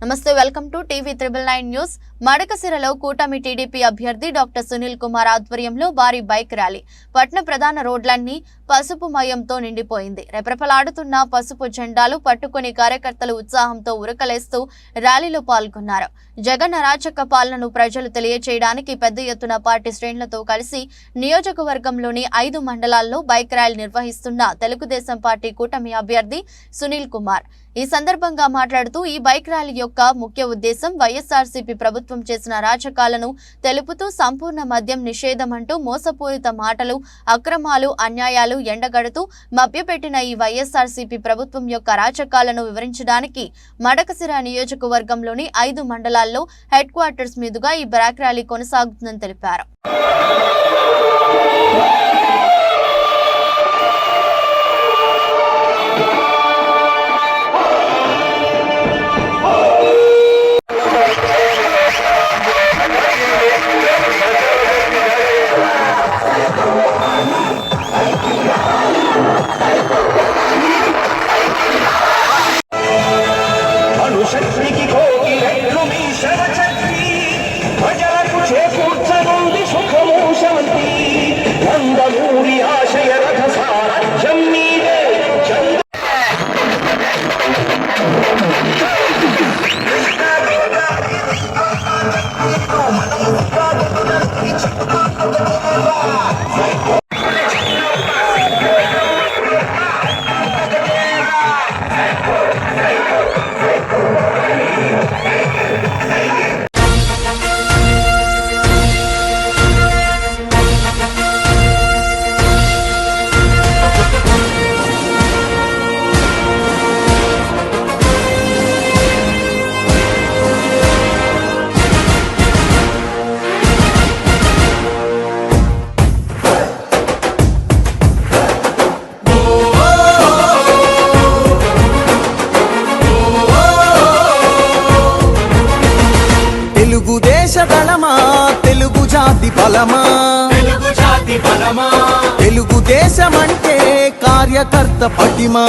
నమస్తే, welcome to TV 999 news. మడకసిరలో కూటమి TDP అభ్యర్థి డాక్టర్ సునీల్ కుమార్ ఆధ్వర్యంలో భారీ బైక్ ర్యాలీ. పట్న ప్రధాన రోడ్లన్నీ పసుపు మయంతో నిండిపోయింది. రెపరెపలాడుతున్న పసుపు జెండాలు పట్టుకుని కార్యకర్తలు ఉత్సాహంతో ఉరకలేస్తూ ర్యాలీలో పాల్గొన్నారు. జగన్ అరాచక పాలనను ప్రజలు తెలియచేయడానికి పెద్ద ఎత్తున పార్టీ శ్రేణులతో కలిసి నియోజకవర్గంలోని 5 మండలాల్లో బైక్ ర్యాలీ నిర్వహిస్తున్న తెలుగుదేశం పార్టీ కూటమి అభ్యర్థి సునీల్ కుమార్ ఈ సందర్భంగా మాట్లాడుతూ ఈ బైక్ ర్యాలీ యొక్క ముఖ్య ఉద్దేశం వైఎస్ఆర్సీపీ ప్రభుత్వం చేసిన అరాచకాలను తెలుపుతూ సంపూర్ణ మద్యం నిషేధం అంటూ మోసపూరిత మాటలు, అక్రమాలు, అన్యాయాలు ఎండగడుతూ మభ్యపెట్టిన ఈ వైఎస్ఆర్సీపీ ప్రభుత్వం యొక్క అరాచకాలను వివరించడానికి మడకసిర నియోజకవర్గంలోని 5 మండలాల్లో హెడ్ క్వార్టర్స్ మీదుగా ఈ బైక్ ర్యాలీ కొనసాగుతుందని తెలిపారు. తెలుగు జాతి బలమా తెలుగుదేశమంటే కార్యకర్త పటిమా